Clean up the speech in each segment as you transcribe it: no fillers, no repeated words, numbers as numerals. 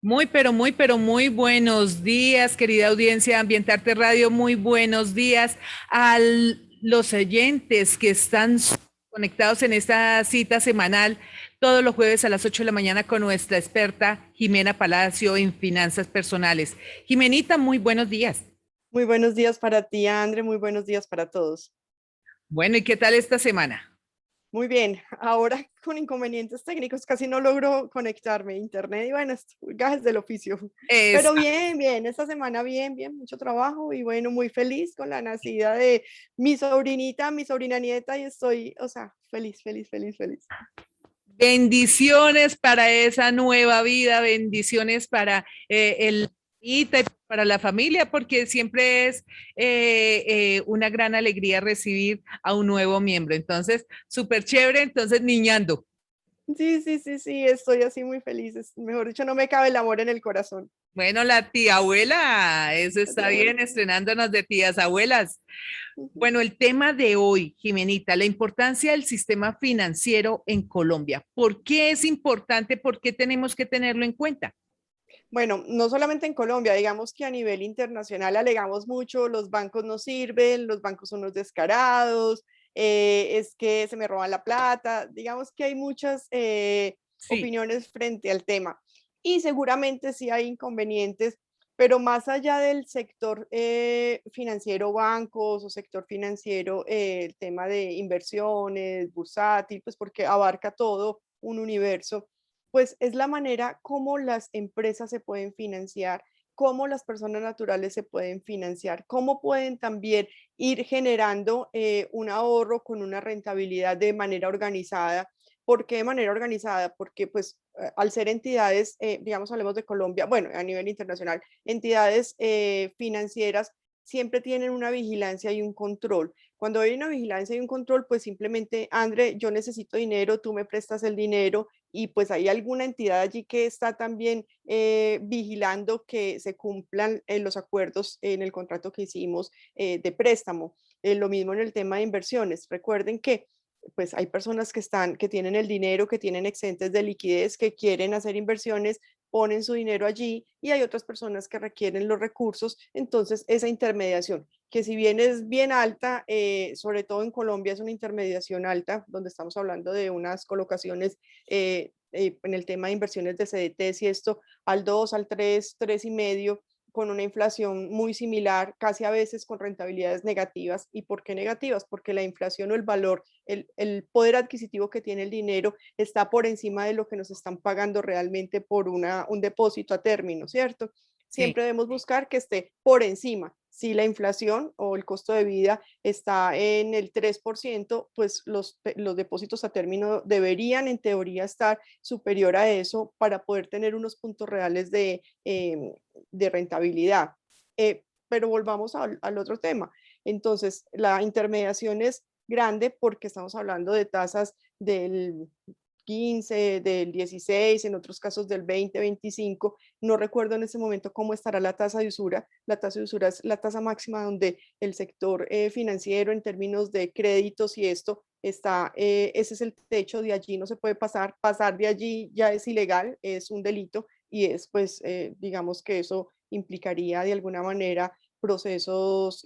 Muy buenos días, querida audiencia de Ambientarte Radio. Muy buenos días a los oyentes que están conectados en esta cita semanal todos los jueves a las 8 de la mañana con nuestra experta Jimena Palacio en finanzas personales. Jimenita, muy buenos días. Muy buenos días para ti, André. Muy buenos días para todos. Bueno, ¿y qué tal esta semana? Muy bien. Ahora con inconvenientes técnicos casi no logro conectarme a internet y bueno, gajes del oficio. Es Pero bien, bien. Esta semana bien, bien, mucho trabajo y bueno, muy feliz con la nacida de mi sobrinita, mi sobrina nieta y estoy, o sea, feliz, feliz, feliz, feliz. bendiciones para esa nueva vida, bendiciones para el y para la familia, porque siempre es una gran alegría recibir a un nuevo miembro. Entonces, súper chévere, entonces niñando. Sí, sí, sí, sí, estoy así muy feliz. Mejor dicho, no me cabe el amor en el corazón. Bueno, la tía abuela, eso está bien, estrenándonos de tías abuelas. Bueno, el tema de hoy, Jimenita, la importancia del sistema financiero en Colombia. ¿Por qué es importante? ¿Por qué tenemos que tenerlo en cuenta? Bueno, no solamente en Colombia, digamos que a nivel internacional alegamos mucho, los bancos no sirven, los bancos son los descarados, es que se me roban la plata, digamos que hay muchas Sí. opiniones frente al tema y seguramente sí hay inconvenientes, pero más allá del sector financiero, bancos o sector financiero, el tema de inversiones, bursátil, pues porque abarca todo un universo pues es la manera como las empresas se pueden financiar, cómo las personas naturales se pueden financiar, cómo pueden también ir generando un ahorro con una rentabilidad de manera organizada. ¿Por qué de manera organizada? Porque pues al ser entidades, digamos, hablemos de Colombia, bueno, a nivel internacional, entidades financieras siempre tienen una vigilancia y un control. Cuando hay una vigilancia y un control, pues simplemente, André, yo necesito dinero, tú me prestas el dinero, y pues hay alguna entidad allí que está también vigilando que se cumplan los acuerdos en el contrato que hicimos de préstamo. Lo mismo en el tema de inversiones. Recuerden que pues hay personas que tienen el dinero, que tienen excedentes de liquidez, que quieren hacer inversiones, ponen su dinero allí y hay otras personas que requieren los recursos. Entonces, esa intermediación, que si bien es bien alta, sobre todo en Colombia es una intermediación alta, donde estamos hablando de unas colocaciones en el tema de inversiones de CDTs y esto al 2, al 3, 3,5, con una inflación muy similar, casi a veces con rentabilidades negativas. ¿Y por qué negativas? Porque la inflación o el valor, el poder adquisitivo que tiene el dinero está por encima de lo que nos están pagando realmente por un depósito a término, ¿cierto? Sí. Siempre debemos buscar que esté por encima. Si la inflación o el costo de vida está en el 3%, pues los depósitos a término deberían en teoría estar superior a eso para poder tener unos puntos reales de rentabilidad. Pero volvamos al otro tema. Entonces, la intermediación es grande porque estamos hablando de tasas del 15, del 16, en otros casos del 20, 25. No recuerdo en ese momento cómo estará la tasa de usura. La tasa de usura es la tasa máxima donde el sector financiero en términos de créditos y esto está, ese es el techo, de allí no se puede pasar de allí ya es ilegal, es un delito y es pues, digamos que eso implicaría de alguna manera procesos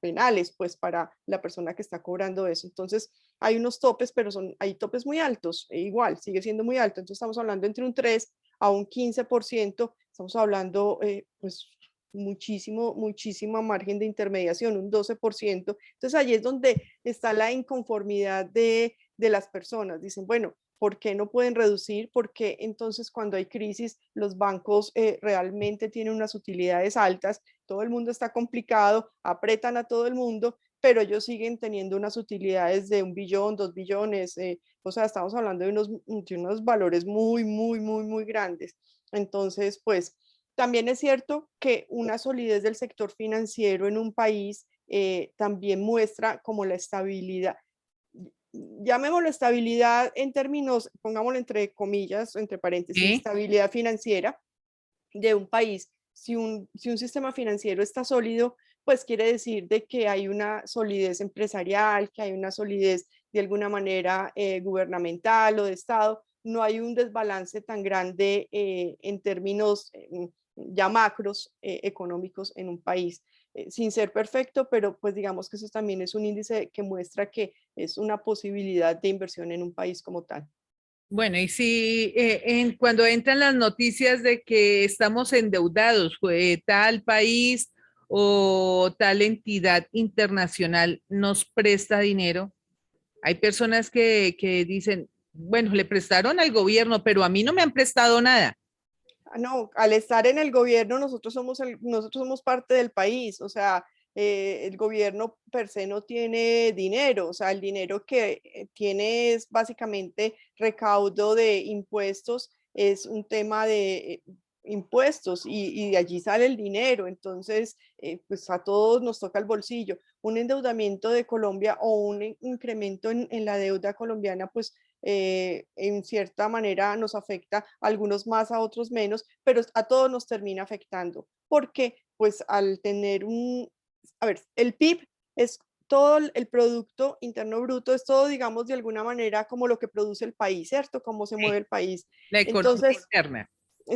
penales pues para la persona que está cobrando eso. Entonces, hay unos topes, pero hay topes muy altos, igual, sigue siendo muy alto. Entonces, estamos hablando entre un 3 a un 15%, estamos hablando, pues, muchísimo, muchísimo margen de intermediación, un 12%. Entonces, allí es donde está la inconformidad de las personas. Dicen, bueno, ¿por qué no pueden reducir? Porque entonces cuando hay crisis los bancos realmente tienen unas utilidades altas, todo el mundo está complicado, apretan a todo el mundo, pero ellos siguen teniendo unas utilidades de 1 billón, 2 billones, o sea, estamos hablando de unos valores muy, muy, muy, muy grandes. Entonces, pues también es cierto que una solidez del sector financiero en un país también muestra como la estabilidad, llamémoslo estabilidad en términos, pongámoslo entre comillas, entre paréntesis, Sí. estabilidad financiera de un país. Si un sistema financiero está sólido, pues quiere decir de que hay una solidez empresarial, que hay una solidez de alguna manera gubernamental o de Estado, no hay un desbalance tan grande en términos ya macros económicos en un país. Sin ser perfecto, pero pues digamos que eso también es un índice que muestra que es una posibilidad de inversión en un país como tal. Bueno, y si cuando entran las noticias de que estamos endeudados, tal país o tal entidad internacional nos presta dinero, hay personas que dicen, bueno, le prestaron al gobierno, pero a mí no me han prestado nada. No, al estar en el gobierno nosotros somos parte del país, o sea, el gobierno per se no tiene dinero, o sea, el dinero que tiene es básicamente recaudo de impuestos, es un tema de impuestos y de allí sale el dinero, entonces, pues a todos nos toca el bolsillo. Un endeudamiento de Colombia o un incremento en la deuda colombiana, pues en cierta manera nos afecta a algunos más, a otros menos, pero a todos nos termina afectando, porque pues al tener a ver, el PIB es todo el Producto Interno Bruto, es todo, digamos, de alguna manera como lo que produce el país, ¿cierto? Cómo se mueve Sí, el país. la economía Entonces, interna.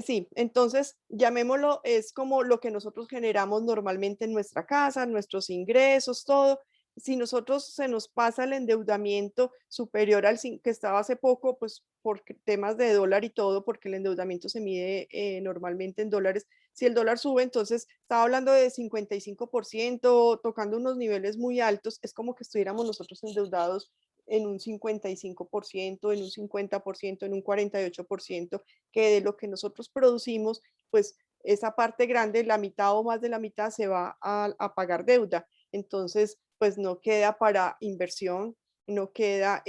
sí, entonces llamémoslo, es como lo que nosotros generamos normalmente en nuestra casa, nuestros ingresos, todo. Si nosotros se nos pasa el endeudamiento superior que estaba hace poco, pues por temas de dólar y todo, porque el endeudamiento se mide normalmente en dólares. Si el dólar sube, entonces estaba hablando de 55%, tocando unos niveles muy altos, es como que estuviéramos nosotros endeudados en un 55%, en un 50%, en un 48%, que de lo que nosotros producimos, pues esa parte grande, la mitad o más de la mitad se va a pagar deuda. Entonces, pues no queda para inversión, no queda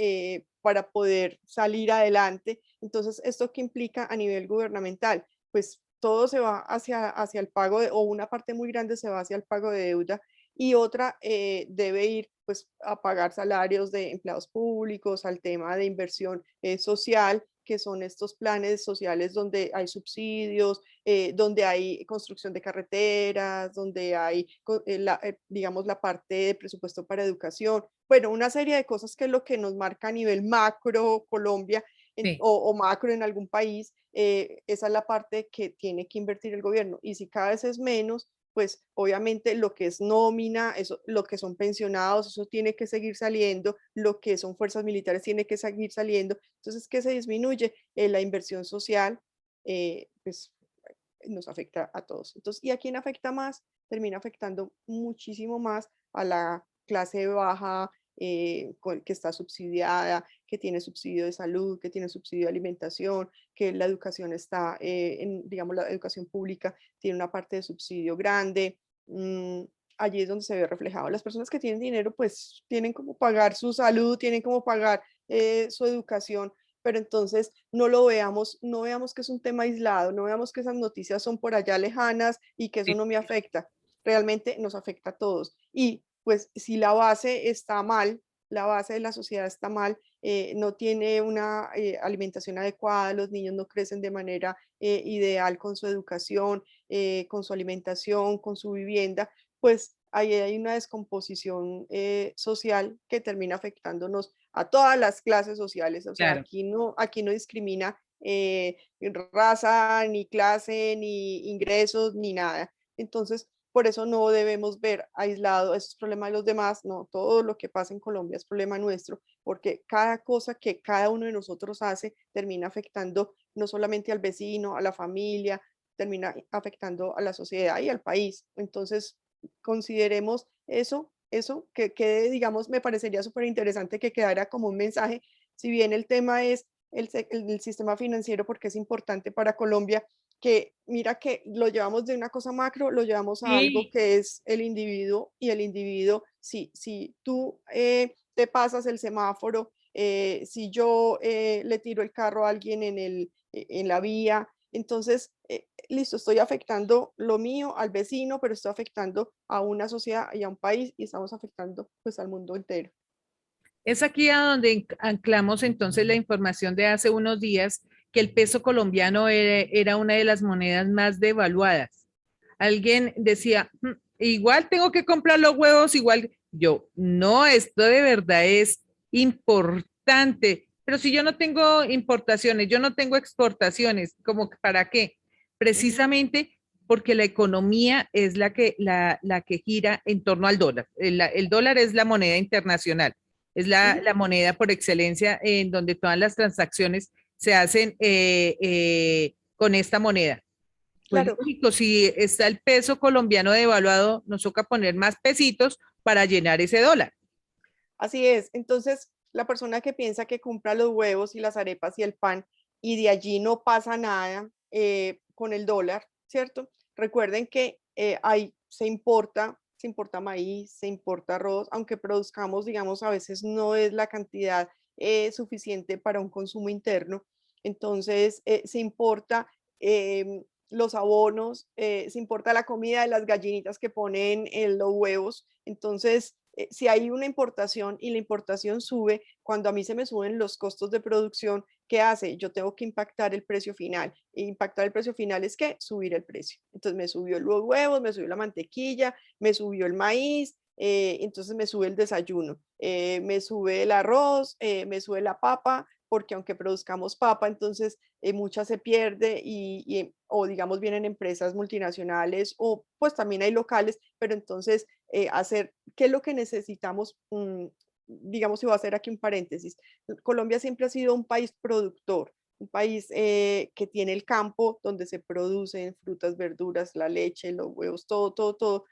para poder salir adelante. Entonces, ¿esto qué implica a nivel gubernamental? Pues todo se va hacia el pago o una parte muy grande se va hacia el pago de deuda y otra debe ir pues a pagar salarios de empleados públicos, al tema de inversión social, que son estos planes sociales donde hay subsidios, donde hay construcción de carreteras, donde hay, digamos, la parte de presupuesto para educación. Bueno, una serie de cosas que es lo que nos marca a nivel macro Colombia Sí. o macro en algún país. Esa es la parte que tiene que invertir el gobierno. Y si cada vez es menos, pues obviamente lo que es nómina, eso, lo que son pensionados, eso tiene que seguir saliendo, lo que son fuerzas militares tiene que seguir saliendo. Entonces, ¿qué se disminuye? La inversión social, pues nos afecta a todos. Entonces, ¿y a quién afecta más? Termina afectando muchísimo más a la clase baja, que está subsidiada, que tiene subsidio de salud, que tiene subsidio de alimentación, que la educación está, digamos, la educación pública tiene una parte de subsidio grande. Allí es donde se ve reflejado. Las personas que tienen dinero, pues tienen como pagar su salud, tienen como pagar su educación, pero entonces no lo veamos, no veamos que es un tema aislado, no veamos que esas noticias son por allá lejanas y que eso Sí. no me afecta. Realmente nos afecta a todos. Y pues si la base está mal, la base de la sociedad está mal, no tiene una alimentación adecuada, los niños no crecen de manera ideal con su educación, con su alimentación, con su vivienda, pues ahí hay una descomposición social que termina afectándonos a todas las clases sociales. O sea, Claro. aquí no discrimina raza, ni clase, ni ingresos, ni nada. Entonces, por eso no debemos ver aislado esos problemas de los demás, no, todo lo que pasa en Colombia es problema nuestro, porque cada cosa que cada uno de nosotros hace termina afectando no solamente al vecino, a la familia, termina afectando a la sociedad y al país. Entonces, consideremos eso que quede, digamos, me parecería súper interesante que quedara como un mensaje, si bien el tema es el sistema financiero, porque es importante para Colombia, que mira que lo llevamos de una cosa macro, lo llevamos a algo Sí, que es el individuo y el individuo, si tú te pasas el semáforo, si yo le tiro el carro a alguien en la vía, entonces, listo, estoy afectando lo mío al vecino, pero estoy afectando a una sociedad y a un país y estamos afectando pues al mundo entero. es aquí a donde anclamos entonces la información de hace unos días que el peso colombiano era una de las monedas más devaluadas. Alguien decía, igual tengo que comprar los huevos, igual yo, no, esto de verdad es importante. pero si yo no tengo importaciones, yo no tengo exportaciones, ¿como que para qué? Precisamente porque la economía es la que gira en torno al dólar. El dólar es la moneda internacional, es Ujú. la moneda por excelencia en donde todas las transacciones se hacen con esta moneda. Pues Claro, lógico, si está el peso colombiano devaluado, nos toca poner más pesitos para llenar ese dólar. así es. Entonces, la persona que piensa que compra los huevos y las arepas y el pan y de allí no pasa nada con el dólar, ¿cierto? Recuerden que se importa maíz, se importa arroz, aunque produzcamos, digamos, a veces no es la cantidad suficiente para un consumo interno. Entonces, se importa los abonos, se importa la comida de las gallinitas que ponen en los huevos. Entonces, si hay una importación y la importación sube, cuando a mí se me suben los costos de producción, ¿qué hace? Yo tengo que impactar el precio final. E impactar el precio final es que subir el precio. Entonces me subió los huevos, me subió la mantequilla, me subió el maíz, entonces me sube el desayuno, me sube el arroz, me sube la papa, porque aunque produzcamos papa, entonces mucha se pierde o digamos vienen empresas multinacionales o pues también hay locales, pero entonces hacer qué es lo que necesitamos, digamos, si voy a hacer aquí un paréntesis. Colombia siempre ha sido un país productor, un país que tiene el campo donde se producen frutas, verduras, la leche, los huevos, todo, todo, todo.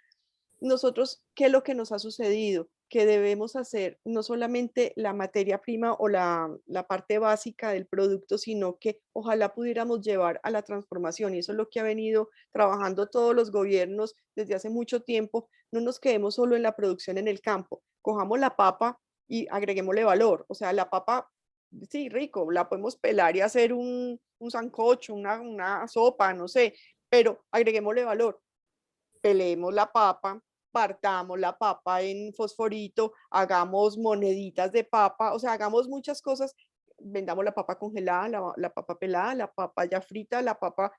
Nosotros, ¿qué es lo que nos ha sucedido? Que debemos hacer no solamente la materia prima o la parte básica del producto, sino que ojalá pudiéramos llevar a la transformación. Y eso es lo que ha venido trabajando todos los gobiernos desde hace mucho tiempo. No nos quedemos solo en la producción en el campo. Cojamos la papa y agreguémosle valor. O sea, la papa, sí, rico, la podemos pelar y hacer un sancocho, una sopa, no sé, pero agreguémosle valor, pelemos la papa, partamos la papa en fosforito, hagamos moneditas de papa, o sea, hagamos muchas cosas, vendamos la papa congelada, la papa pelada, la papa ya frita, la papa,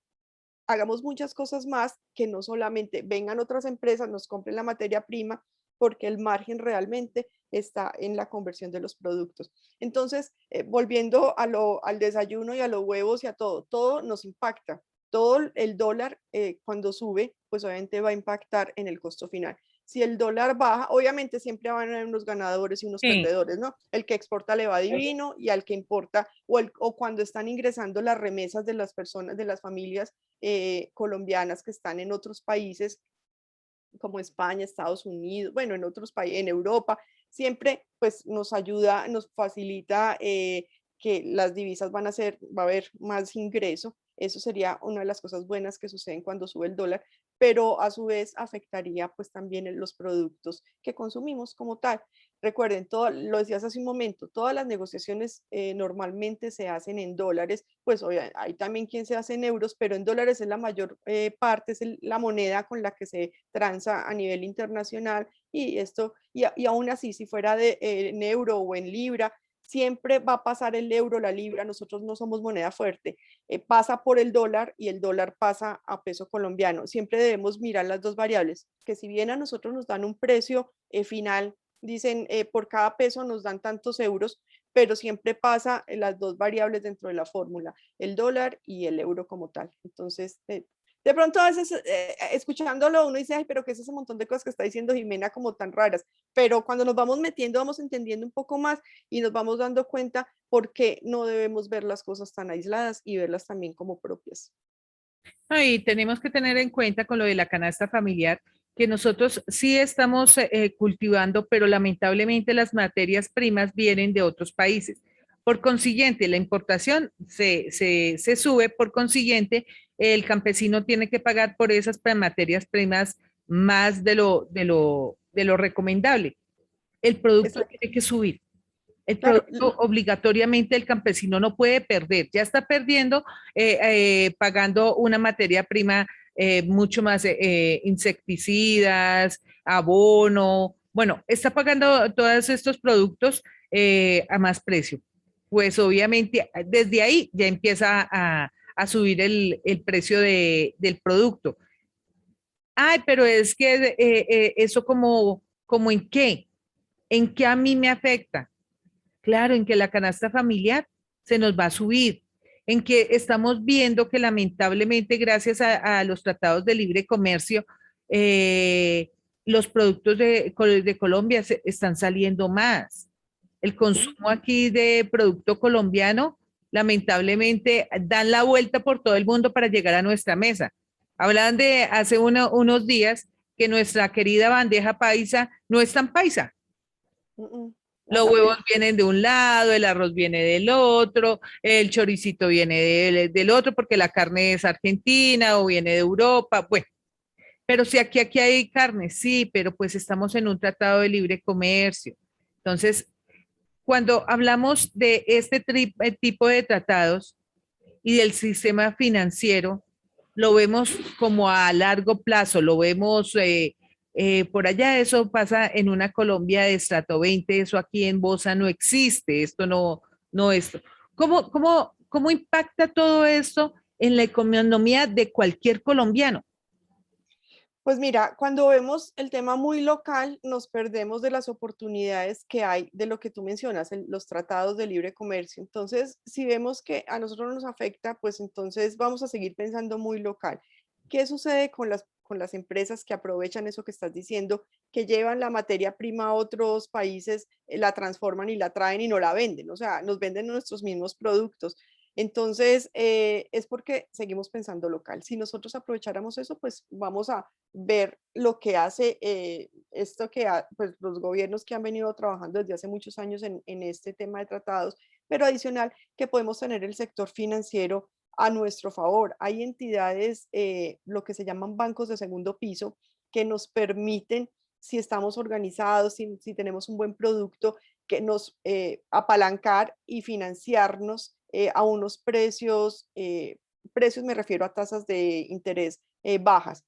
hagamos muchas cosas más que no solamente vengan otras empresas, nos compren la materia prima, porque el margen realmente está en la conversión de los productos. Entonces, volviendo al desayuno y a los huevos y a todo, todo nos impacta. Todo el dólar cuando sube, pues obviamente va a impactar en el costo final. Si el dólar baja, obviamente siempre van a haber unos ganadores y unos Sí. perdedores, ¿no? El que exporta le va divino y al que importa, o cuando están ingresando las remesas de las personas, de las familias colombianas que están en otros países como España, Estados Unidos, bueno, en otros países, en Europa, siempre pues nos ayuda, nos facilita que las divisas va a haber más ingreso. Eso sería una de las cosas buenas que suceden cuando sube el dólar, pero a su vez afectaría pues también en los productos que consumimos como tal. Recuerden, todo, lo decías hace un momento, todas las negociaciones normalmente se hacen en dólares, pues hay también quien se hace en euros, pero en dólares es la mayor parte, es la moneda con la que se transa a nivel internacional y aún así, si fuera en euro o en libra, siempre va a pasar el euro, la libra, nosotros no somos moneda fuerte, pasa por el dólar y el dólar pasa a peso colombiano. Siempre debemos mirar las dos variables, que si bien a nosotros nos dan un precio final, dicen por cada peso nos dan tantos euros, pero siempre pasa las dos variables dentro de la fórmula, el dólar y el euro como tal. Entonces, de pronto a veces escuchándolo uno dice, ay, pero ¿qué es ese montón de cosas que está diciendo Jimena como tan raras? Pero cuando nos vamos metiendo, vamos entendiendo un poco más y nos vamos dando cuenta por qué no debemos ver las cosas tan aisladas y verlas también como propias. Y tenemos que tener en cuenta con lo de la canasta familiar que nosotros sí estamos cultivando, pero lamentablemente las materias primas vienen de otros países. Por consiguiente, la importación se sube, por consiguiente, el campesino tiene que pagar por esas materias primas más de lo recomendable. El producto Exacto. tiene que subir. El Claro, producto obligatoriamente el campesino no puede perder, ya está perdiendo pagando una materia prima mucho más insecticidas, abono, bueno, está pagando todos estos productos a más precio. Pues obviamente desde ahí ya empieza a subir el precio del producto. Ay, pero es que eso como en qué a mí me afecta. claro, en que la canasta familiar se nos va a subir, en que estamos viendo que lamentablemente gracias a los tratados de libre comercio, los productos de Colombia están saliendo más. El ¿sí? consumo aquí de producto colombiano, lamentablemente, dan la vuelta por todo el mundo para llegar a nuestra mesa. Hablaban de hace unos días que nuestra querida bandeja paisa no es tan paisa. Mm, mm, Los así huevos es. vienen de un lado, el arroz viene del otro, el choricito viene del otro porque la carne es argentina o viene de Europa. Bueno, pero si aquí hay carne, sí, pero pues estamos en un tratado de libre comercio. Entonces, cuando hablamos de este tipo de tratados y del sistema financiero, lo vemos como a largo plazo, lo vemos por allá, eso pasa en una Colombia de estrato 20, eso aquí en Bosa no existe, esto no esto. ¿Cómo impacta todo esto en la economía de cualquier colombiano? Pues mira, cuando vemos el tema muy local, nos perdemos de las oportunidades que hay de lo que tú mencionas, los tratados de libre comercio. Entonces, si vemos que a nosotros nos afecta, pues entonces vamos a seguir pensando muy local. ¿Qué sucede con las empresas que aprovechan eso que estás diciendo, que llevan la materia prima a otros países, la transforman y la traen y no la venden? O sea, nos venden nuestros mismos productos. Entonces, es porque seguimos pensando local. Si nosotros aprovecháramos eso, pues vamos a ver lo que hace esto pues, los gobiernos que han venido trabajando desde hace muchos años en este tema de tratados, pero adicional que podemos tener el sector financiero a nuestro favor. Hay entidades, lo que se llaman bancos de segundo piso, que nos permiten, si estamos organizados, si tenemos un buen producto, que nos apalancar y financiarnos a unos precios me refiero a tasas de interés bajas.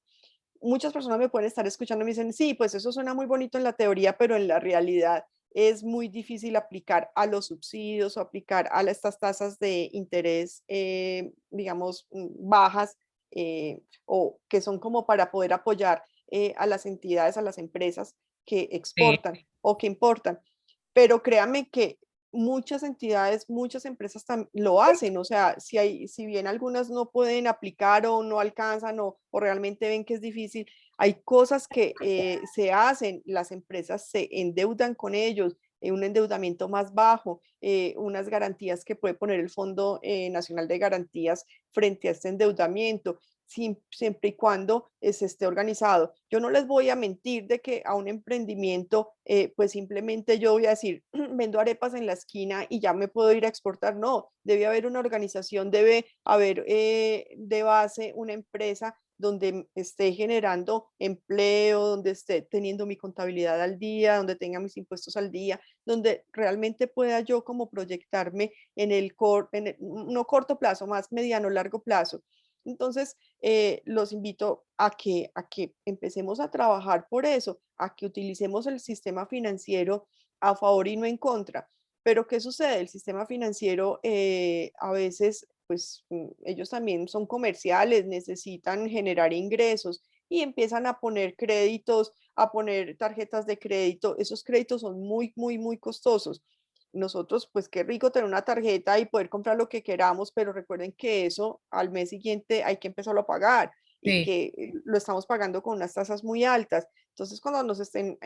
Muchas personas me pueden estar escuchando y me dicen, sí, pues eso suena muy bonito en la teoría, pero en la realidad es muy difícil aplicar a los subsidios o aplicar a estas tasas de interés, digamos, bajas o que son como para poder apoyar a las entidades, a las empresas que Sí. exportan o que importan. Pero créanme que muchas entidades, muchas empresas lo hacen, o sea, si bien algunas no pueden aplicar o no alcanzan o realmente ven que es difícil, hay cosas que se hacen, las empresas se endeudan con ellos, un endeudamiento más bajo, unas garantías que puede poner el Fondo Nacional de Garantías frente a este endeudamiento, siempre y cuando se esté organizado. Yo no les voy a mentir de que a un emprendimiento, pues simplemente yo voy a decir, vendo arepas en la esquina y ya me puedo ir a exportar. No, debe haber una organización, debe haber de base una empresa donde esté generando empleo, donde esté teniendo mi contabilidad al día, donde tenga mis impuestos al día, donde realmente pueda yo como proyectarme no corto plazo, más mediano, largo plazo. Entonces, los invito a que empecemos a trabajar por eso, a que utilicemos el sistema financiero a favor y no en contra. Pero ¿qué sucede? El sistema financiero a veces, pues ellos también son comerciales, necesitan generar ingresos y empiezan a poner créditos, a poner tarjetas de crédito. Esos créditos son muy, muy, muy costosos. Nosotros, pues qué rico tener una tarjeta y poder comprar lo que queramos, pero recuerden que eso al mes siguiente hay que empezarlo a pagar y Sí. que lo estamos pagando con unas tasas muy altas. Entonces, cuando nos estén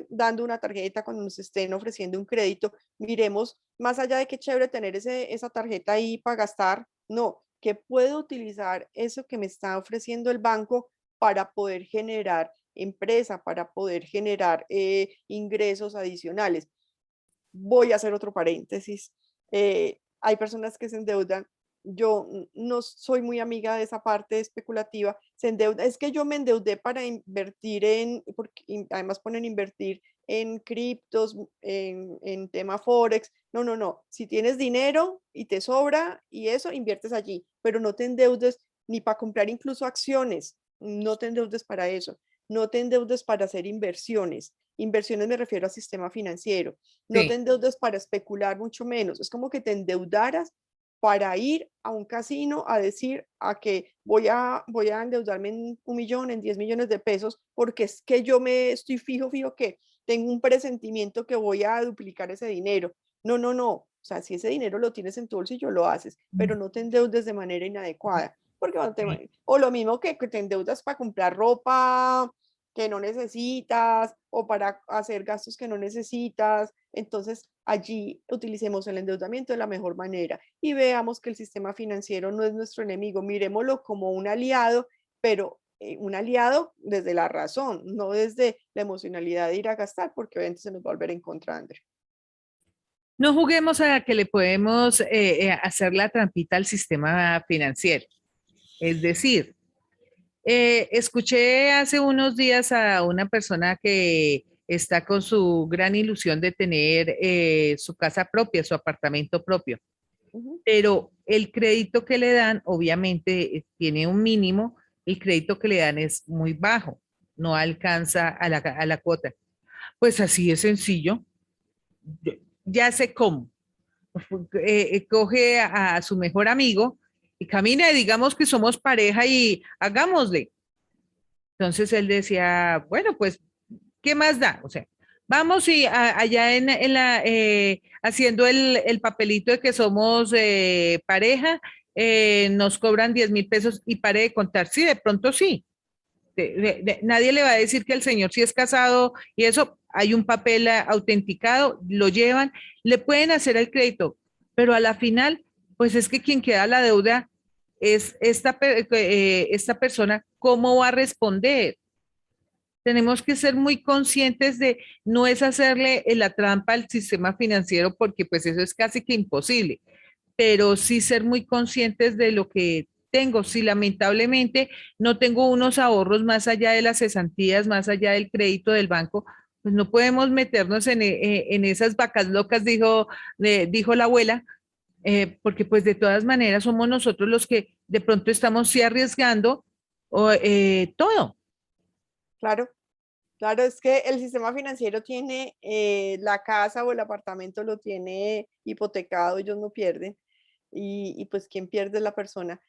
dando una tarjeta, cuando nos estén ofreciendo un crédito, miremos más allá de qué chévere tener esa tarjeta ahí para gastar, no, que puedo utilizar eso que me está ofreciendo el banco para poder generar empresa, para poder generar ingresos adicionales. Voy a hacer otro paréntesis. Hay personas que se endeudan. Yo no soy muy amiga de esa parte especulativa. Se endeuda. Es que yo me endeudé para invertir porque además ponen invertir en criptos, en tema Forex. No, no, no. Si tienes dinero y te sobra y eso, inviertes allí, pero no te endeudes ni para comprar incluso acciones. No te endeudes para eso. No te endeudes para hacer inversiones. Inversiones me refiero al sistema financiero. No te Sí. endeudes para especular, mucho menos. Es como que te endeudaras para ir a un casino a decir a que voy a endeudarme en 1 millón, en 10 millones de pesos, porque es que yo me estoy fijo que tengo un presentimiento que voy a duplicar ese dinero. No, no, no. O sea, si ese dinero lo tienes en tu bolsillo, lo haces, pero no te endeudes de manera inadecuada. Porque o lo mismo que te endeudas para comprar ropa que no necesitas o para hacer gastos que no necesitas. Entonces, allí utilicemos el endeudamiento de la mejor manera y veamos que el sistema financiero no es nuestro enemigo. Miremoslo como un aliado, pero un aliado desde la razón, no desde la emocionalidad de ir a gastar, porque obviamente se nos va a volver en contra, André. No juguemos a que le podemos hacer la trampita al sistema financiero. Es decir, escuché hace unos días a una persona que está con su gran ilusión de tener su casa propia, su apartamento propio, Ujú. pero el crédito que le dan, obviamente, tiene un mínimo, el crédito que le dan es muy bajo, no alcanza a la cuota. Pues así es sencillo, ya sé cómo. Coge a su mejor amigo y camina, y digamos que somos pareja y hagámosle. Entonces él decía, bueno, pues, ¿qué más da? O sea, vamos y allá en la, haciendo el papelito de que somos pareja, nos cobran 10.000 pesos y pare de contar. Sí, de pronto sí. Nadie le va a decir que el señor sí es casado y eso, hay un papel autenticado, lo llevan, le pueden hacer el crédito, pero a la final, pues es que quien queda la deuda es esta persona, ¿cómo va a responder? Tenemos que ser muy conscientes de no es hacerle la trampa al sistema financiero porque pues eso es casi que imposible, pero sí ser muy conscientes de lo que tengo. Si lamentablemente no tengo unos ahorros más allá de las cesantías, más allá del crédito del banco, pues no podemos meternos en esas vacas locas, dijo la abuela, porque pues de todas maneras somos nosotros los que de pronto estamos sí arriesgando todo. Claro, claro, es que el sistema financiero tiene la casa o el apartamento lo tiene hipotecado, ellos no pierden. Y pues quien pierde es la persona.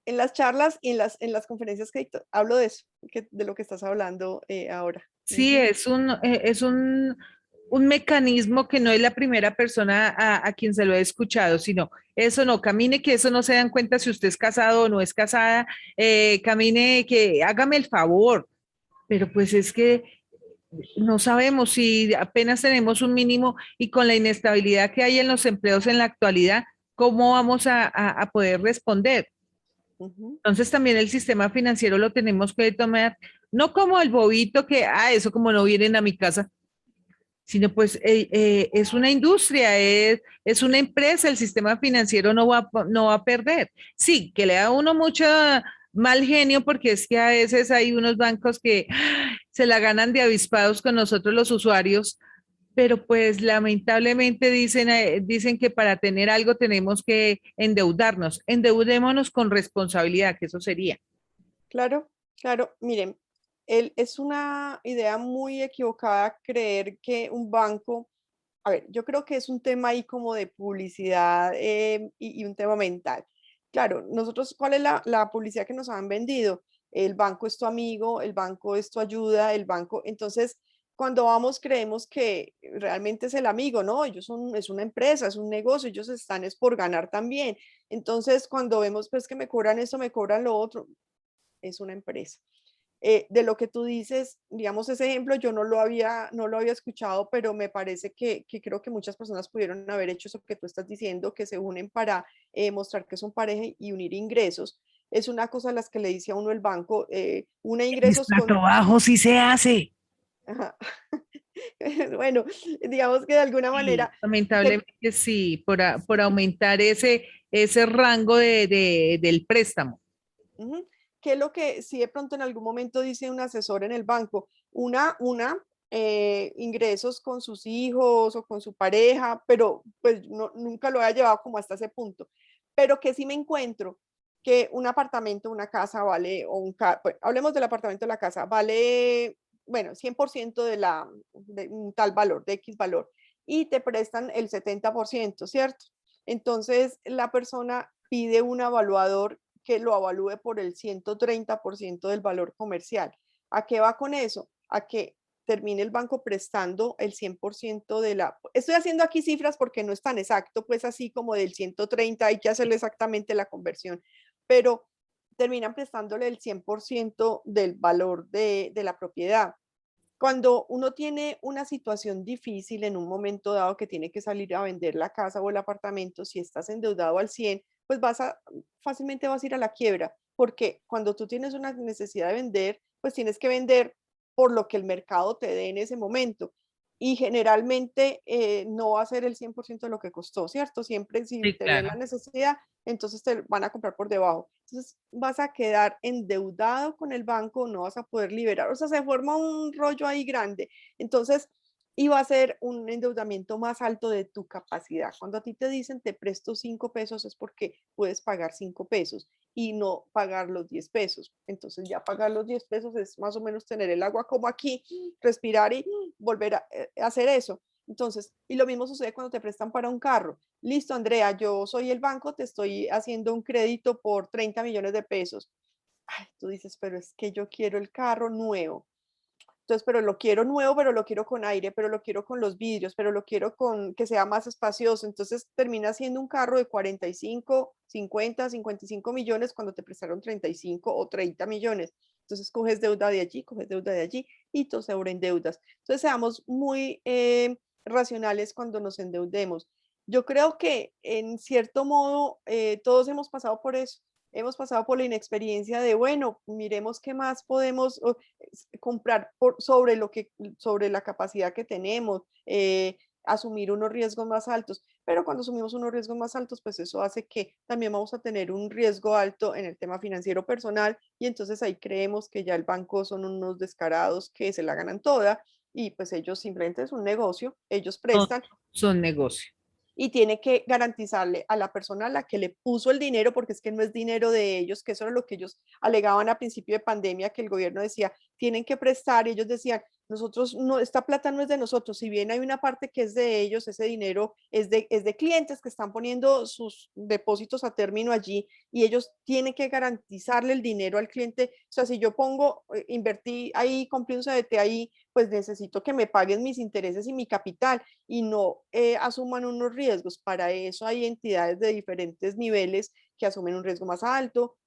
En las charlas y en las conferencias que hablo de eso, de lo que estás hablando ahora. Sí, Ujú. es un mecanismo que no es la primera persona a quien se lo he escuchado, sino eso no, camine que eso no se dan cuenta si usted es casado o no es casada, camine que hágame el favor, pero pues es que no sabemos si apenas tenemos un mínimo y con la inestabilidad que hay en los empleos en la actualidad, ¿cómo vamos a poder responder? Ujú. Entonces también el sistema financiero lo tenemos que tomar, no como el bobito que, eso como no vienen a mi casa, sino pues es una industria, es una empresa, el sistema financiero no va a perder. Sí, que le da a uno mucho mal genio porque es que a veces hay unos bancos que se la ganan de avispados con nosotros los usuarios, pero pues lamentablemente dicen que para tener algo tenemos que endeudarnos. Endeudémonos con responsabilidad, que eso sería. Claro, claro. Miren, es una idea muy equivocada creer que un banco, a ver, yo creo que es un tema ahí como de publicidad y un tema mental. Claro, nosotros, ¿cuál es la publicidad que nos han vendido? El banco es tu amigo, el banco es tu ayuda, el banco. Entonces, cuando vamos, creemos que realmente es el amigo, ¿no? Es una empresa, es un negocio, ellos están es por ganar también. Entonces, cuando vemos pues que me cobran esto, me cobran lo otro, es una empresa. De lo que tú dices, digamos, ese ejemplo yo no lo había escuchado, pero me parece que creo que muchas personas pudieron haber hecho eso que tú estás diciendo, que se unen para mostrar que son pareja y unir ingresos. Es una cosa a las que le dice a uno el banco, une Mis ingresos con... plato bajo sí se hace. Ajá. Bueno, digamos que de alguna Sí, manera, que, lamentablemente sí, por aumentar ese rango del préstamo. ujú, que es lo que si de pronto en algún momento dice un asesor en el banco, ingresos con sus hijos o con su pareja, pero pues nunca lo había llevado como hasta ese punto. Pero que si me encuentro que un apartamento, una casa vale, pues, hablemos del apartamento o la casa, vale, bueno, 100% de un tal valor, de X valor, y te prestan el 70%, ¿cierto? Entonces la persona pide un evaluador que lo avalúe por el 130% del valor comercial. ¿A qué va con eso? A que termine el banco prestando el 100% de la... Estoy haciendo aquí cifras porque no es tan exacto, pues así como del 130 hay que hacerle exactamente la conversión, pero terminan prestándole el 100% del valor de la propiedad. Cuando uno tiene una situación difícil en un momento dado que tiene que salir a vender la casa o el apartamento, si estás endeudado al 100, pues fácilmente vas a ir a la quiebra, porque cuando tú tienes una necesidad de vender, pues tienes que vender por lo que el mercado te dé en ese momento. Y generalmente no va a ser el 100% de lo que costó, ¿cierto? Siempre si Sí, te ven la claro. necesidad, entonces te van a comprar por debajo. Entonces vas a quedar endeudado con el banco, no vas a poder liberar, o sea, se forma un rollo ahí grande. Entonces, y va a ser un endeudamiento más alto de tu capacidad. Cuando a ti te dicen te presto 5 pesos es porque puedes pagar 5 pesos y no pagar los 10 pesos. Entonces ya pagar los 10 pesos es más o menos tener el agua como aquí, respirar y volver a hacer eso. Entonces, y lo mismo sucede cuando te prestan para un carro. Listo, Andrea, yo soy el banco, te estoy haciendo un crédito por 30 millones de pesos. Ay, tú dices, pero es que yo quiero el carro nuevo. Entonces, pero lo quiero nuevo, pero lo quiero con aire, pero lo quiero con los vidrios, pero lo quiero con que sea más espacioso. Entonces termina siendo un carro de 45, 50, 55 millones cuando te prestaron 35 o 30 millones. Entonces coges deuda de allí, coges deuda de allí y te sobreendeudas. Entonces seamos muy racionales cuando nos endeudemos. Yo creo que en cierto modo todos hemos pasado por eso. Hemos pasado por la inexperiencia de, bueno, miremos qué más podemos comprar sobre la capacidad que tenemos, asumir unos riesgos más altos. Pero cuando asumimos unos riesgos más altos, pues eso hace que también vamos a tener un riesgo alto en el tema financiero personal y entonces ahí creemos que ya el banco son unos descarados que se la ganan toda y pues ellos simplemente es un negocio, ellos Todos prestan son negocios. y tiene que garantizarle a la persona a la que le puso el dinero, porque es que no es dinero de ellos, que eso era lo que ellos alegaban a principio de pandemia, que el gobierno decía, tienen que prestar, y ellos decían, nosotros no, esta plata no es de nosotros, si bien hay una parte que es de ellos, ese dinero es de clientes que están poniendo sus depósitos a término allí y ellos tienen que garantizarle el dinero al cliente. O sea, si yo pongo, invertí ahí, compré un CDT ahí, pues necesito que me paguen mis intereses y mi capital y no asuman unos riesgos. Para eso hay entidades de diferentes niveles que asumen un riesgo más alto,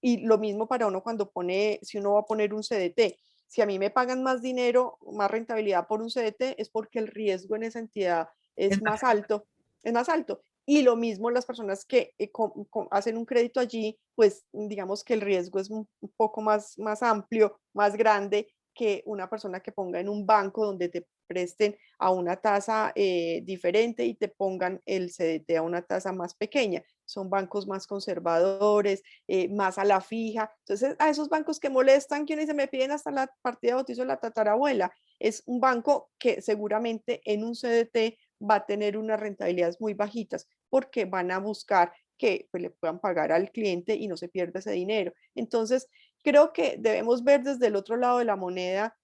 y lo mismo para uno cuando pone, si uno va a poner un CDT. Si a mí me pagan más dinero, más rentabilidad por un CDT, es porque el riesgo en esa entidad Es es más, más alto, es más alto. Y lo mismo las personas que hacen un crédito allí, pues digamos que el riesgo es un poco más amplio, más grande que una persona que ponga en un banco donde te presten a una tasa diferente y te pongan el CDT a una tasa más pequeña. Son bancos más conservadores, más a la fija. Entonces, a esos bancos que molestan, que uno dice, me piden hasta la partida de bautizo de la tatarabuela, es un banco que seguramente en un CDT va a tener unas rentabilidades muy bajitas porque van a buscar que pues, le puedan pagar al cliente y no se pierda ese dinero. Entonces, creo que debemos ver desde el otro lado de la moneda,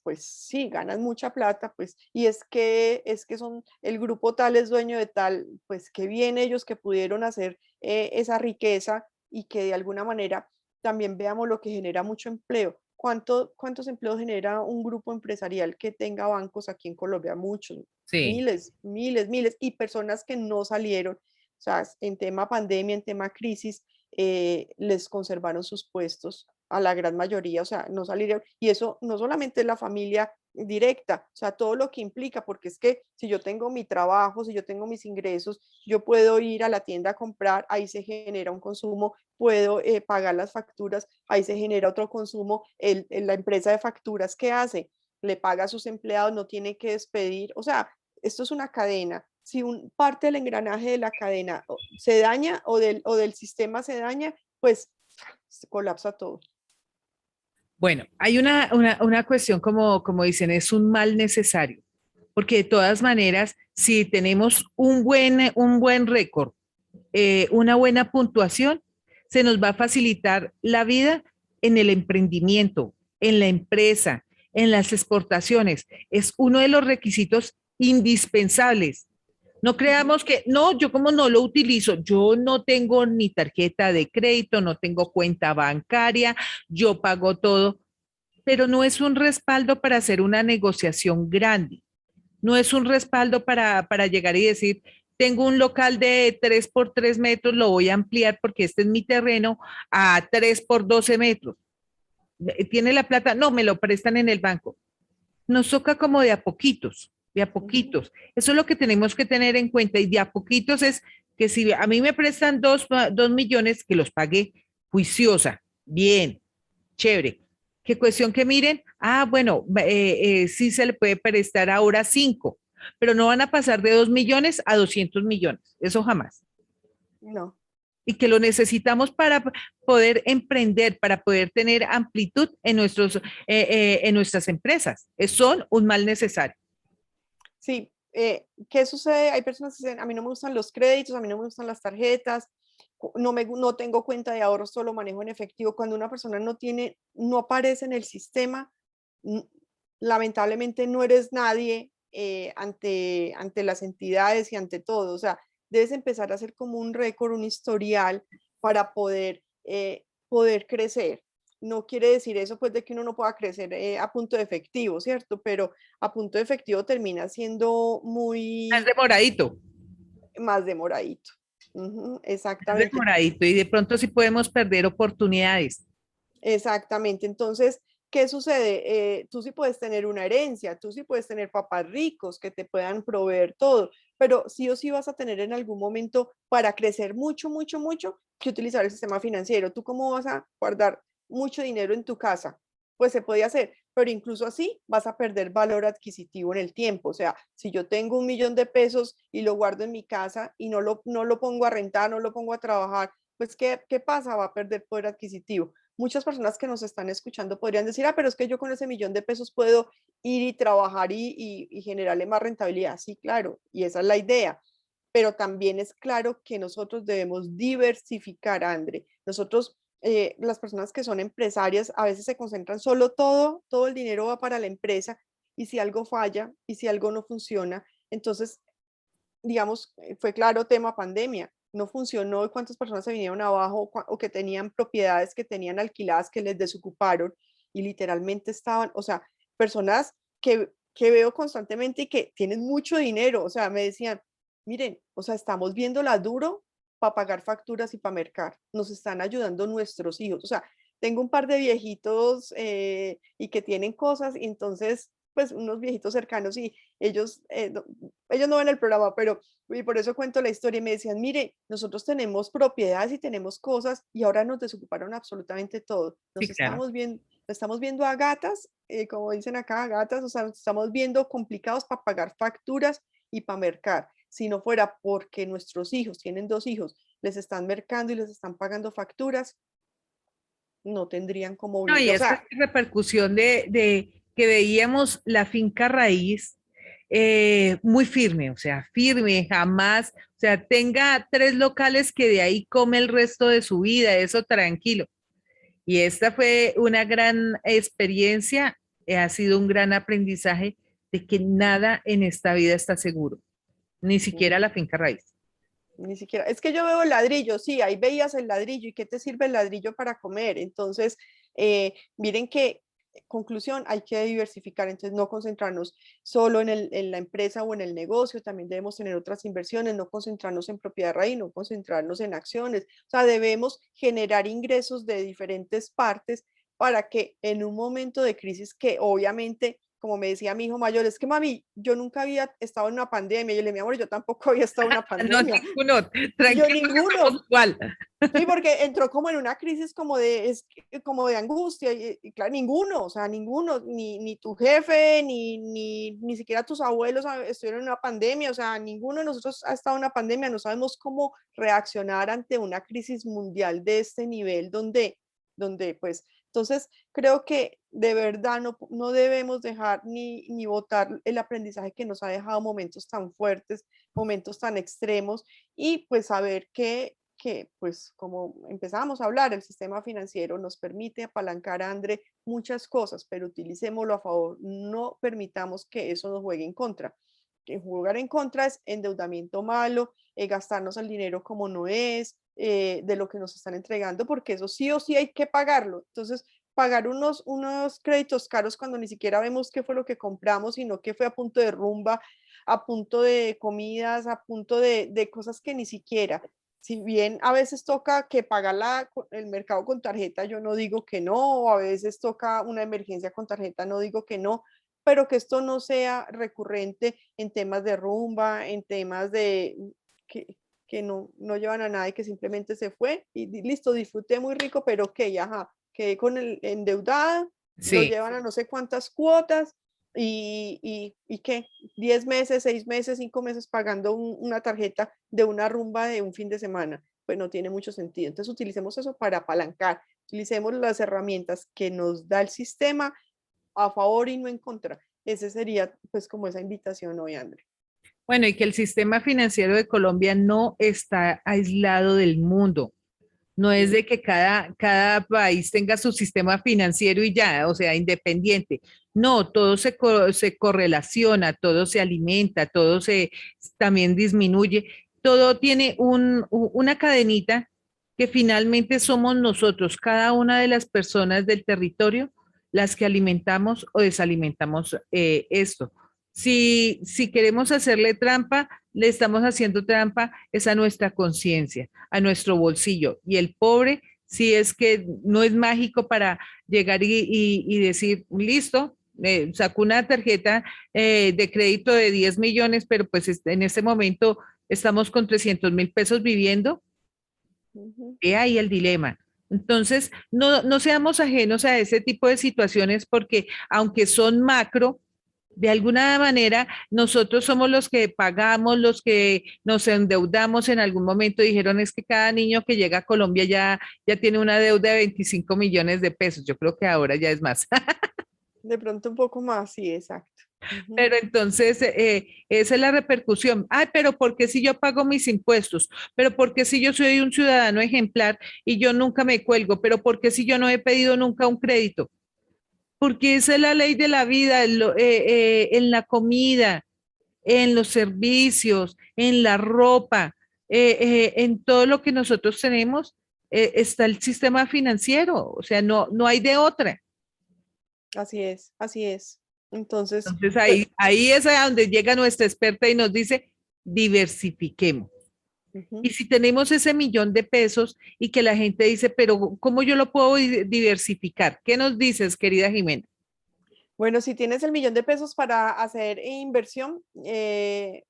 pues sí, ganan mucha plata, pues, y es que son, el grupo tal es dueño de tal, pues qué bien ellos que pudieron hacer esa riqueza y que de alguna manera también veamos lo que genera mucho empleo. ¿Cuántos empleos genera un grupo empresarial que tenga bancos aquí en Colombia? Muchos, sí. miles, miles, miles, y personas que no salieron, o sea, en tema pandemia, en tema crisis, les conservaron sus puestos a la gran mayoría, o sea, no salieron, y eso no solamente es la familia directa, o sea, todo lo que implica, porque es que si yo tengo mi trabajo, si yo tengo mis ingresos, yo puedo ir a la tienda a comprar, ahí se genera un consumo, puedo pagar las facturas, ahí se genera otro consumo, la empresa de facturas, ¿qué hace? Le paga a sus empleados, no tiene que despedir, o sea, esto es una cadena. Si parte del engranaje de la cadena se daña o del sistema se daña, pues se colapsa todo. Bueno, hay una cuestión como dicen, es un mal necesario, porque de todas maneras, si tenemos un buen récord, una buena puntuación, se nos va a facilitar la vida en el emprendimiento, en la empresa, en las exportaciones. Es uno de los requisitos indispensables. No creamos que, no, yo como no lo utilizo, yo no tengo ni tarjeta de crédito, no tengo cuenta bancaria, yo pago todo. pero no es un respaldo para hacer una negociación grande. No es un respaldo para llegar y decir, tengo un local de 3 por 3 metros, lo voy a ampliar porque este es mi terreno a 3 por 12 metros. ¿Tiene la plata? No, me lo prestan en el banco. Nos toca como de a poquitos, de a Ujú. poquitos. Eso es lo que tenemos que tener en cuenta y de a poquitos es que si a mí me prestan 2 millones, que los pague juiciosa, bien, chévere. Qué cuestión que miren, bueno, sí se le puede prestar ahora 5, pero no van a pasar de 2 millones a 200 millones, eso jamás. No. Y que lo necesitamos para poder emprender, para poder tener amplitud en nuestras empresas. Son un mal necesario. Sí, ¿qué sucede? Hay personas que dicen, a mí no me gustan los créditos, a mí no me gustan las tarjetas, no tengo cuenta de ahorros, solo manejo en efectivo. Cuando una persona no aparece en el sistema, n- lamentablemente no eres nadie ante las entidades y ante todo. O sea, debes empezar a hacer como un récord, un historial para poder crecer. No quiere decir eso pues de que uno no pueda crecer a punto de efectivo, ¿cierto? Pero a punto de efectivo termina siendo Más muy demoradito, más demoradito. Ujú, más exactamente, demoradito. Y de pronto sí podemos perder oportunidades. exactamente. Entonces, ¿qué sucede? Tú sí puedes tener una herencia, tú sí puedes tener papás ricos que te puedan proveer todo, pero sí o sí vas a tener en algún momento para crecer mucho, mucho, mucho, que utilizar el sistema financiero. ¿Tú cómo vas a guardar mucho dinero en tu casa? Pues se puede hacer, pero incluso así vas a perder valor adquisitivo en el tiempo. O sea, si yo tengo 1 millón de pesos y lo guardo en mi casa y no lo pongo a rentar, no lo pongo a trabajar, pues ¿qué pasa? Va a perder poder adquisitivo. Muchas personas que nos están escuchando podrían decir, pero es que yo con ese 1 millón de pesos puedo ir y trabajar y generarle más rentabilidad. Sí, claro, y esa es la idea. Pero también es claro que nosotros debemos diversificar, André. Nosotros, las personas que son empresarias, a veces se concentran solo todo el dinero va para la empresa y si algo falla y si algo no funciona, entonces digamos, fue claro tema pandemia, no funcionó y cuántas personas se vinieron abajo o que tenían propiedades que tenían alquiladas que les desocuparon y literalmente estaban, o sea, personas que veo constantemente y que tienen mucho dinero, o sea, me decían, miren, o sea, estamos viéndola duro para pagar facturas y para mercar, nos están ayudando nuestros hijos, o sea, tengo un par de viejitos y que tienen cosas y entonces, pues unos viejitos cercanos y ellos no ven el programa, pero y por eso cuento la historia y me decían, mire, nosotros tenemos propiedades y tenemos cosas y ahora nos desocuparon absolutamente todo. Sí, claro. Nos estamos viendo a gatas, como dicen acá, a gatas, o sea, nos estamos viendo complicados para pagar facturas y para mercar. Si no fuera porque nuestros hijos, tienen 2 hijos, les están mercando y les están pagando facturas, no tendrían como No, y o es que sea, esta repercusión de que veíamos la finca raíz muy firme, o sea, firme, jamás, o sea, tenga 3 locales que de ahí come el resto de su vida, eso tranquilo. Y esta fue una gran experiencia, ha sido un gran aprendizaje de que nada en esta vida está seguro, ni siquiera ujú. la finca raíz. Ni siquiera, es que yo veo ladrillo, sí, ahí veías el ladrillo y qué te sirve el ladrillo para comer. Entonces, miren que, conclusión, hay que diversificar, entonces no concentrarnos solo en la empresa o en el negocio, también debemos tener otras inversiones, no concentrarnos en propiedad raíz, no concentrarnos en acciones, o sea, debemos generar ingresos de diferentes partes para que en un momento de crisis que obviamente como me decía mi hijo mayor, es que mami, yo nunca había estado en una pandemia. Y yo le dije, mi amor, yo tampoco había estado en una No, pandemia. ninguno, Y yo, tranquilo que ninguno. estamos igual. Sí, porque entró como en una crisis como de angustia. Y claro, ninguno, o sea, ninguno, ni tu jefe, ni siquiera tus abuelos estuvieron en una pandemia. O sea, ninguno de nosotros ha estado en una pandemia. No sabemos cómo reaccionar ante una crisis mundial de este nivel donde pues, entonces creo que de verdad no debemos dejar ni votar el aprendizaje que nos ha dejado momentos tan fuertes, momentos tan extremos y pues saber que, pues, como empezamos a hablar, el sistema financiero nos permite apalancar, a André, muchas cosas, pero utilicémoslo a favor. No permitamos que eso nos juegue en contra. Que jugar en contra es endeudamiento malo, gastarnos el dinero como no es, de lo que nos están entregando, porque eso sí o sí hay que pagarlo. Entonces, pagar unos créditos caros cuando ni siquiera vemos qué fue lo que compramos, sino que fue a punto de rumba, a punto de comidas, a punto de cosas que ni siquiera. Si bien a veces toca que pagar el mercado con tarjeta, yo no digo que no, o a veces toca una emergencia con tarjeta, no digo que no, pero que esto no sea recurrente en temas de rumba, en temas de que no llevan a nada y que simplemente se fue y listo, disfruté muy rico, pero ok, ajá, quedé con el endeudada, lo Sí. llevan a no sé cuántas cuotas y qué, 10 meses, 6 meses, 5 meses pagando una tarjeta de una rumba de un fin de semana, pues no tiene mucho sentido. Entonces utilicemos eso para apalancar, utilicemos las herramientas que nos da el sistema a favor y no en contra. Ese sería pues como esa invitación hoy, André. Bueno, y que el sistema financiero de Colombia no está aislado del mundo. No es de que cada país tenga su sistema financiero y ya, o sea, independiente. No, todo se correlaciona, todo se alimenta, todo se también disminuye. Todo tiene una cadenita que finalmente somos nosotros, cada una de las personas del territorio, las que alimentamos o desalimentamos esto. Si queremos hacerle trampa, le estamos haciendo trampa es a nuestra conciencia, a nuestro bolsillo. Y el pobre, si es que no es mágico para llegar y decir, listo, sacó una tarjeta de crédito de 10 millones, pero pues en este momento estamos con 300.000 pesos viviendo. Ujú. He ahí el dilema. Entonces, no seamos ajenos a ese tipo de situaciones porque aunque son macro, de alguna manera, nosotros somos los que pagamos, los que nos endeudamos en algún momento. Dijeron es que cada niño que llega a Colombia ya tiene una deuda de 25 millones de pesos. Yo creo que ahora ya es más. De pronto un poco más, sí, exacto. Ujú. Pero entonces, esa es la repercusión. Ay, pero ¿por qué si yo pago mis impuestos? Pero ¿por qué si yo soy un ciudadano ejemplar y yo nunca me cuelgo? Pero ¿por qué si yo no he pedido nunca un crédito? Porque esa es la ley de la vida, en la comida, en los servicios, en la ropa, en todo lo que nosotros tenemos, está el sistema financiero, o sea, no hay de otra. Así es, así es. Entonces, Entonces pues, ahí es a donde llega nuestra experta y nos dice, diversifiquemos. ujú. Y si tenemos ese 1.000.000 de pesos y que la gente dice, pero ¿cómo yo lo puedo diversificar? ¿Qué nos dices, querida Jimena? Bueno, si tienes el millón de pesos para hacer inversión,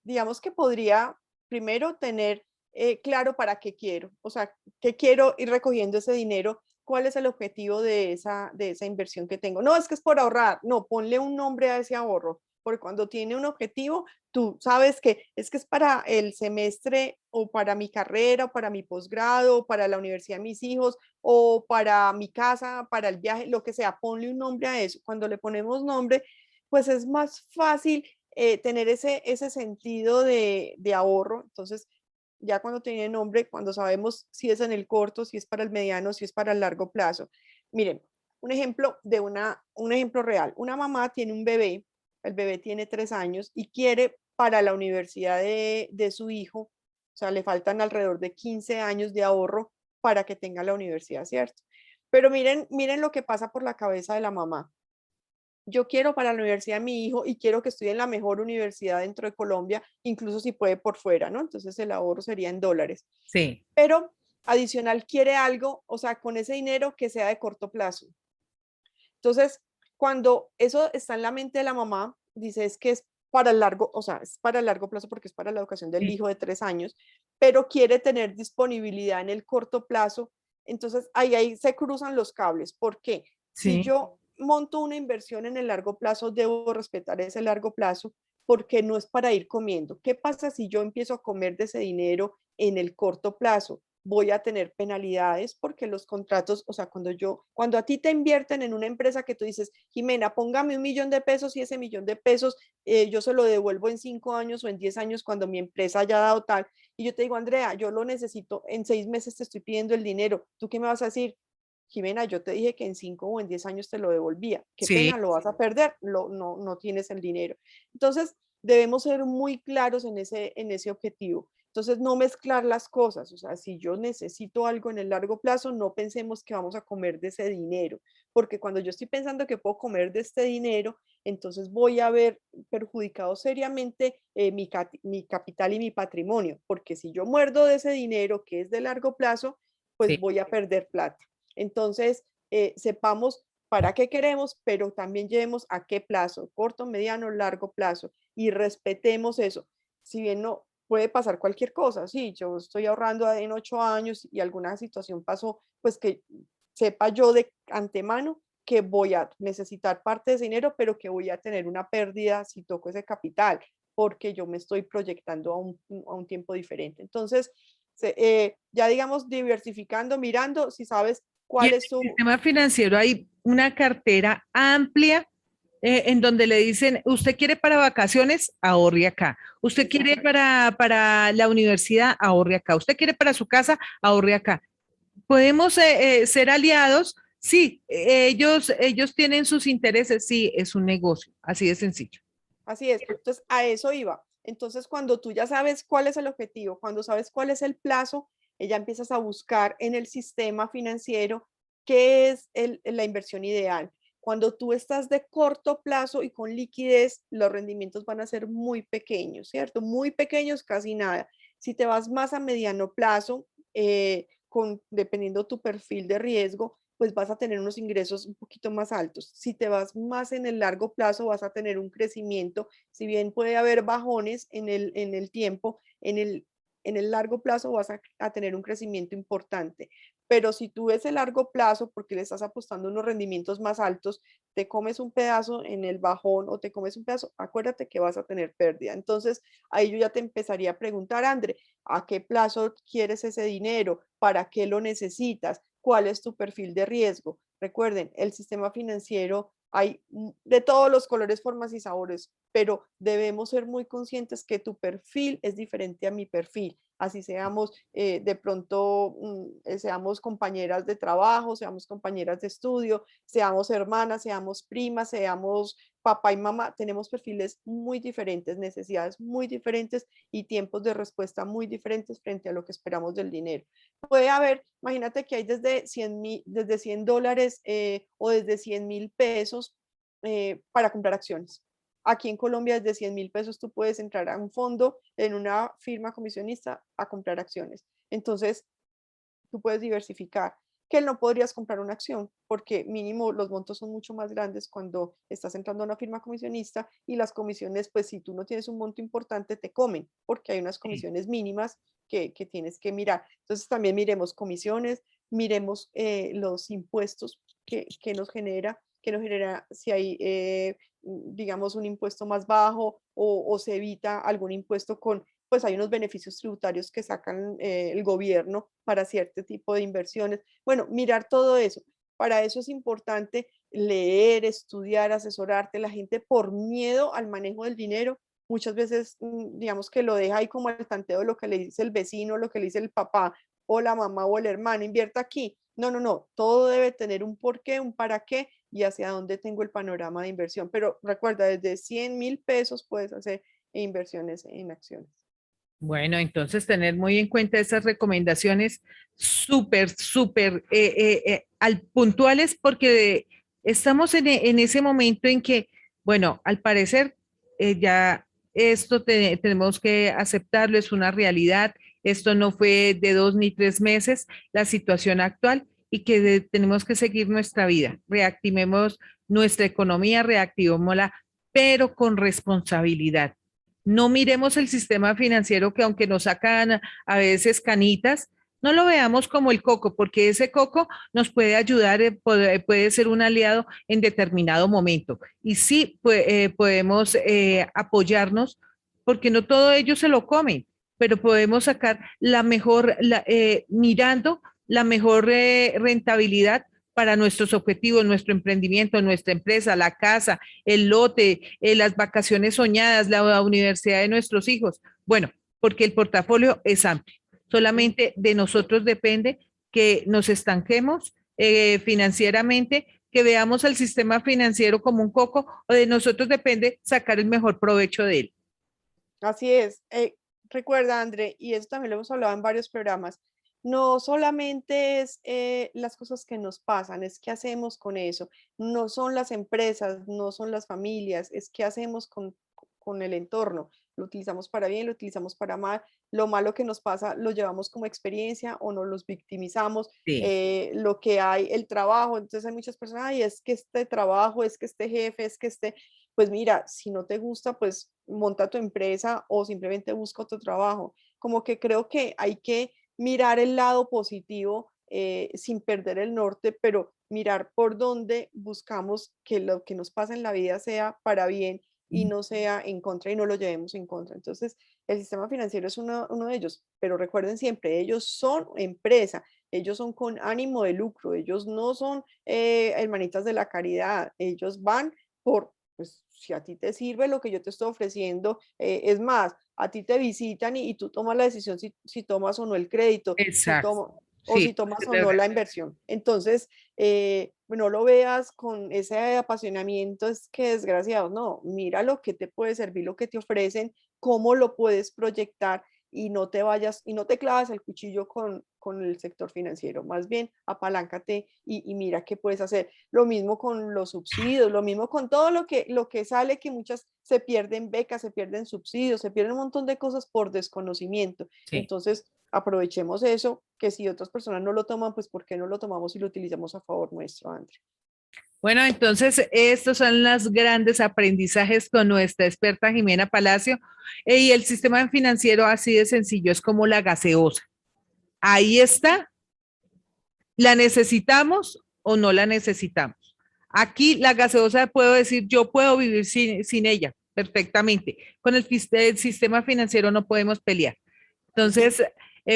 digamos que podría primero tener claro para qué quiero, o sea, qué quiero ir recogiendo ese dinero, cuál es el objetivo de esa inversión que tengo. No, es que es por ahorrar, no, ponle un nombre a ese ahorro, porque cuando tiene un objetivo, tú sabes que es para el semestre o para mi carrera o para mi posgrado o para la universidad de mis hijos o para mi casa, para el viaje, lo que sea, ponle un nombre a eso. Cuando le ponemos nombre, pues es más fácil tener ese sentido de ahorro. Entonces, ya cuando tiene nombre, cuando sabemos si es en el corto, si es para el mediano, si es para el largo plazo. Miren, un ejemplo un ejemplo real. Una mamá tiene un bebé, el bebé tiene 3 años y quiere para la universidad de su hijo, o sea, le faltan alrededor de 15 años de ahorro para que tenga la universidad, ¿cierto? Pero miren lo que pasa por la cabeza de la mamá. Yo quiero para la universidad de mi hijo y quiero que estudie en la mejor universidad dentro de Colombia, incluso si puede por fuera, ¿no? Entonces el ahorro sería en dólares. Sí, Pero adicional quiere algo, o sea, con ese dinero que sea de corto plazo. Entonces, cuando eso está en la mente de la mamá, dice es que es para el largo, o sea, es para el largo plazo porque es para la educación del sí, hijo de 3 años, pero quiere tener disponibilidad en el corto plazo. Entonces, ahí se cruzan los cables. ¿Por qué? Si sí. yo monto una inversión en el largo plazo, debo respetar ese largo plazo porque no es para ir comiendo. ¿Qué pasa si yo empiezo a comer de ese dinero en el corto plazo? Voy a tener penalidades porque los contratos, o sea, cuando a ti te invierten en una empresa que tú dices, Jimena, póngame 1.000.000 de pesos y ese 1.000.000 de pesos yo se lo devuelvo en 5 años o en 10 años cuando mi empresa haya dado tal. Y yo te digo, Andrea, yo lo necesito, en 6 meses te estoy pidiendo el dinero. ¿Tú qué me vas a decir? Jimena, yo te dije que en 5 o en 10 años te lo devolvía. Qué Sí. pena, lo vas a perder, no tienes el dinero. Entonces, debemos ser muy claros en ese objetivo. Entonces, no mezclar las cosas. O sea, si yo necesito algo en el largo plazo, no pensemos que vamos a comer de ese dinero, porque cuando yo estoy pensando que puedo comer de este dinero, entonces voy a ver perjudicado seriamente mi capital y mi patrimonio, porque si yo muerdo de ese dinero que es de largo plazo, pues Sí. voy a perder plata. Entonces, sepamos para qué queremos, pero también llevemos a qué plazo, corto, mediano, largo plazo, y respetemos eso. Si bien no puede pasar cualquier cosa, sí, yo estoy ahorrando en 8 años y alguna situación pasó, pues que sepa yo de antemano que voy a necesitar parte de ese dinero, pero que voy a tener una pérdida si toco ese capital, porque yo me estoy proyectando a un tiempo diferente. Entonces, ya digamos, diversificando, mirando, si sabes Y cuál en es el tu... sistema financiero hay una cartera amplia en donde le dicen, usted quiere para vacaciones, ahorre acá. Usted quiere Exacto. para la universidad, ahorre acá. Usted quiere para su casa, ahorre acá. Podemos ser aliados, sí, ellos tienen sus intereses, sí, es un negocio, así de sencillo. Así es. Entonces, a eso iba. Entonces, cuando tú ya sabes cuál es el objetivo, cuando sabes cuál es el plazo, ya empiezas a buscar en el sistema financiero qué es la inversión ideal. Cuando tú estás de corto plazo y con liquidez, los rendimientos van a ser muy pequeños, ¿cierto? Muy pequeños, casi nada. Si te vas más a mediano plazo, dependiendo tu perfil de riesgo, pues vas a tener unos ingresos un poquito más altos. Si te vas más en el largo plazo, vas a tener un crecimiento, si bien puede haber bajones en el tiempo, en el largo plazo vas a tener un crecimiento importante. Pero si tú ves el largo plazo, porque le estás apostando unos rendimientos más altos, te comes un pedazo en el bajón o te comes un pedazo, acuérdate que vas a tener pérdida. Entonces, ahí yo ya te empezaría a preguntar, André, ¿a qué plazo quieres ese dinero? ¿Para qué lo necesitas? ¿Cuál es tu perfil de riesgo? Recuerden, el sistema financiero hay de todos los colores, formas y sabores, pero debemos ser muy conscientes que tu perfil es diferente a mi perfil. Así seamos de pronto, seamos compañeras de trabajo, seamos compañeras de estudio, seamos hermanas, seamos primas, seamos papá y mamá, tenemos perfiles muy diferentes, necesidades muy diferentes y tiempos de respuesta muy diferentes frente a lo que esperamos del dinero. Puede haber, imagínate que hay desde $100 o desde 100.000 pesos para comprar acciones. Aquí en Colombia desde 100.000 pesos tú puedes entrar a un fondo en una firma comisionista a comprar acciones. Entonces, tú puedes diversificar, que no podrías comprar una acción, porque mínimo los montos son mucho más grandes cuando estás entrando a una firma comisionista y las comisiones, pues si tú no tienes un monto importante, te comen, porque hay unas Sí. comisiones mínimas que tienes que mirar. Entonces también miremos comisiones, miremos los impuestos que nos genera si hay, digamos, un impuesto más bajo o se evita algún impuesto con pues hay unos beneficios tributarios que sacan el gobierno para cierto tipo de inversiones. Bueno, mirar todo eso. Para eso es importante leer, estudiar, asesorarte. La gente por miedo al manejo del dinero, muchas veces, digamos que lo deja ahí como al tanteo de lo que le dice el vecino, lo que le dice el papá o la mamá o el hermano, invierta aquí. No, no, no, todo debe tener un porqué, un para qué y hacia dónde tengo el panorama de inversión. Pero recuerda, desde 100.000 pesos puedes hacer inversiones en acciones. Bueno, entonces tener muy en cuenta esas recomendaciones súper, súper puntuales porque estamos en ese momento en que, bueno, al parecer ya esto tenemos que aceptarlo, es una realidad, esto no fue de 2 ni 3 meses, la situación actual y que tenemos que seguir nuestra vida, reactivemos nuestra economía, reactivémosla, pero con responsabilidad. No miremos el sistema financiero que aunque nos sacan a veces canitas, no lo veamos como el coco, porque ese coco nos puede ayudar, puede ser un aliado en determinado momento. Y sí, podemos apoyarnos, porque no todo ellos se lo comen, pero podemos sacar la mejor, mirando la mejor rentabilidad para nuestros objetivos, nuestro emprendimiento, nuestra empresa, la casa, el lote, las vacaciones soñadas, la universidad de nuestros hijos. Bueno, porque el portafolio es amplio. Solamente de nosotros depende que nos estanquemos financieramente, que veamos al sistema financiero como un coco, o de nosotros depende sacar el mejor provecho de él. Así es. recuerda, André, y eso también lo hemos hablado en varios programas, no solamente es las cosas que nos pasan, es qué hacemos con eso. No son las empresas, no son las familias, es qué hacemos con el entorno. Lo utilizamos para bien, lo utilizamos para mal. Lo malo que nos pasa lo llevamos como experiencia o nos los victimizamos. Sí, Lo que hay, el trabajo. Entonces hay muchas personas, ay, es que este trabajo, es que este jefe, es que este, pues mira, si no te gusta, pues monta tu empresa o simplemente busca otro trabajo. Como que creo que hay que mirar el lado positivo sin perder el norte, pero mirar por dónde buscamos que lo que nos pasa en la vida sea para bien y no sea en contra y no lo llevemos en contra. Entonces, el sistema financiero es uno de ellos, pero recuerden siempre, ellos son empresa, ellos son con ánimo de lucro, ellos no son hermanitas de la caridad, ellos van por, pues si a ti te sirve lo que yo te estoy ofreciendo, es más, a ti te visitan y tú tomas la decisión si tomas o no el crédito, exacto. o Sí, si tomas es o no verdad. la inversión. Entonces, no lo veas con ese apasionamiento, es que desgraciado, no, mira lo que te puede servir, lo que te ofrecen, cómo lo puedes proyectar y no te vayas y no te clavas el cuchillo con el sector financiero, más bien apaláncate y mira qué puedes hacer. Lo mismo con los subsidios, lo mismo con todo lo que sale, que muchas se pierden becas, se pierden subsidios, se pierden un montón de cosas por desconocimiento. Sí. Entonces, aprovechemos eso, que si otras personas no lo toman, pues ¿por qué no lo tomamos y lo utilizamos a favor nuestro, André? Bueno, entonces estos son los grandes aprendizajes con nuestra experta Jimena Palacio. Y el sistema financiero así de sencillo es como la gaseosa. Ahí está, ¿la necesitamos o no la necesitamos? Aquí la gaseosa puedo decir, yo puedo vivir sin ella perfectamente. Con el sistema financiero no podemos pelear. Ujú. Entonces,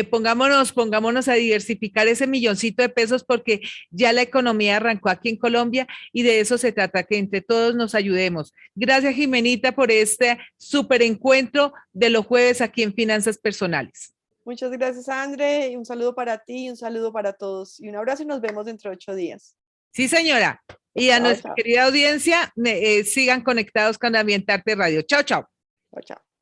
pongámonos a diversificar ese milloncito de pesos porque ya la economía arrancó aquí en Colombia y de eso se trata, que entre todos nos ayudemos. Gracias, Jimenita, por este súper encuentro de los jueves aquí en Finanzas Personales. Muchas gracias, André, y un saludo para ti y un saludo para todos. Y un abrazo y nos vemos dentro de 8 días. Sí, señora. Y a Chao, nuestra chao. querida audiencia, sigan conectados con Ambientarte Radio. Chao, chao. Chao, chao.